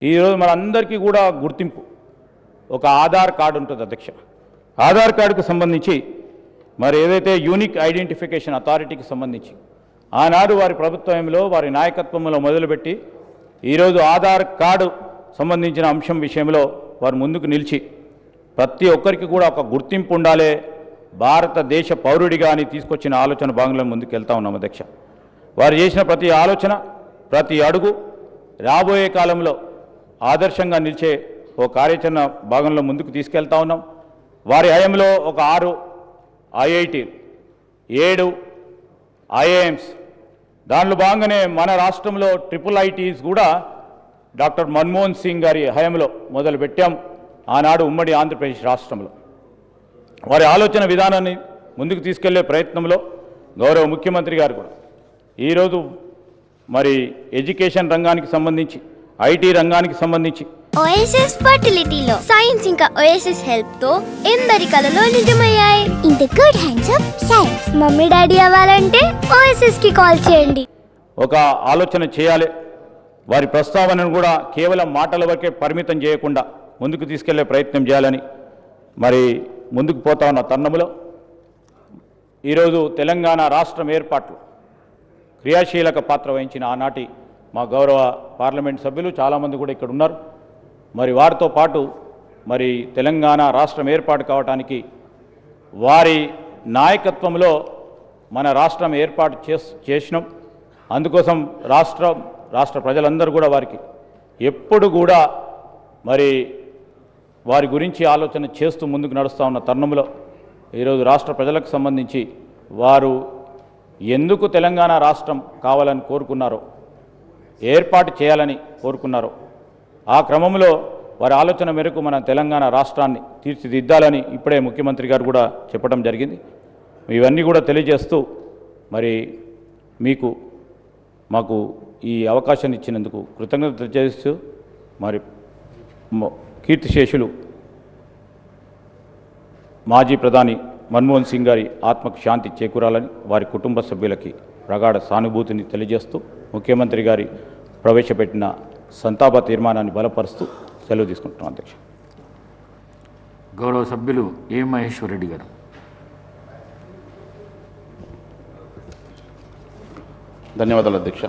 ఈరోజు మనందరికీ కూడా గుర్తింపు ఒక ఆధార్ కార్డు ఉంటుంది అధ్యక్ష. ఆధార్ కార్డుకు సంబంధించి మరి ఏదైతే యూనిక్ ఐడెంటిఫికేషన్ అథారిటీకి సంబంధించి ఆనాడు వారి ప్రభుత్వంలో వారి నాయకత్వంలో మొదలుపెట్టి ఈరోజు ఆధార్ కార్డు సంబంధించిన అంశం విషయంలో వారు ముందుకు నిలిచి ప్రతి ఒక్కరికి కూడా ఒక గుర్తింపు ఉండాలి భారతదేశ పౌరుడిగా అని తీసుకొచ్చిన ఆలోచన భాగంలో ముందుకు వెళ్తా ఉన్నాం అధ్యక్ష. వారు చేసిన ప్రతి ఆలోచన ప్రతి అడుగు రాబోయే కాలంలో ఆదర్శంగా నిలిచే ఓ కార్యాచరణ భాగంలో ముందుకు తీసుకెళ్తా ఉన్నాం. వారి హయాంలో ఒక 6 ఐఐటి 7 ఐఐఎమ్స్ దానిలో భాగంగానే మన రాష్ట్రంలో IIITs కూడా డాక్టర్ మన్మోహన్ సింగ్ గారి హయాంలో మొదలుపెట్టాం ఆనాడు ఉమ్మడి ఆంధ్రప్రదేశ్ రాష్ట్రంలో. వారి ఆలోచన విధానాన్ని ముందుకు తీసుకెళ్లే ప్రయత్నంలో గౌరవ ముఖ్యమంత్రి గారు కూడా ఈరోజు మరి ఎడ్యుకేషన్ రంగానికి సంబంధించి ఐటీ రంగానికి సంబంధించి ఓఎస్ఎస్ ఫర్టిలిటీలో సైన్స్ ఇంకా ఓఎస్ఎస్ హెల్ప్ తో ఎందరి కలలు నిజమయ్యాయి. In the good hands of science mummy daddy అవ్వాలంటే ఓఎస్ఎస్ కి కాల్ చేయండి. ఒక ఆలోచన చేయాలి. వారి ప్రస్తావనను కూడా కేవలం మాటల వరకే పరిమితం చేయకుండా ముందుకు తీసుకెళ్లే ప్రయత్నం చేయాలని మరి ముందుకు పోతా ఉన్న తరుణంలో ఈరోజు తెలంగాణ రాష్ట్రం ఏర్పాటు క్రియాశీలక పాత్ర వహించిన ఆనాటి మా గౌరవ పార్లమెంట్ సభ్యులు చాలామంది కూడా ఇక్కడ ఉన్నారు. మరి వారితో పాటు మరి తెలంగాణ రాష్ట్రం ఏర్పాటు కావడానికి వారి నాయకత్వంలో మన రాష్ట్రం ఏర్పాటు చేసినాం. అందుకోసం రాష్ట్ర ప్రజలందరూ కూడా వారికి ఎప్పుడు కూడా మరి వారి గురించి ఆలోచన చేస్తూ ముందుకు నడుస్తూ ఉన్న తరుణంలో ఈరోజు రాష్ట్ర ప్రజలకు సంబంధించి వారు ఎందుకు తెలంగాణ రాష్ట్రం కావాలని కోరుకున్నారో ఏర్పాటు చేయాలని కోరుకున్నారో ఆ క్రమంలో వారి ఆలోచన మేరకు మన తెలంగాణ రాష్ట్రాన్ని తీర్చిదిద్దాలని ఇప్పుడే ముఖ్యమంత్రి గారు కూడా చెప్పడం జరిగింది. ఇవన్నీ కూడా తెలియజేస్తూ మరి మాకు ఈ అవకాశాన్ని ఇచ్చినందుకు కృతజ్ఞత తెలియజేస్తూ మరి కీర్తిశేషులు మాజీ ప్రధాని మన్మోహన్ సింగ్ గారి ఆత్మకు శాంతి చేకూరాలని వారి కుటుంబ సభ్యులకి ప్రగాఢ సానుభూతిని తెలియజేస్తూ ముఖ్యమంత్రి గారి ప్రవేశపెట్టిన సంతాప తీర్మానాన్ని బలపరుస్తూ సెలవు తీసుకుంటున్నాం అధ్యక్ష. గౌరవ సభ్యులు ఏ మహేశ్వర్ రెడ్డి గారు. ధన్యవాదాలు అధ్యక్ష.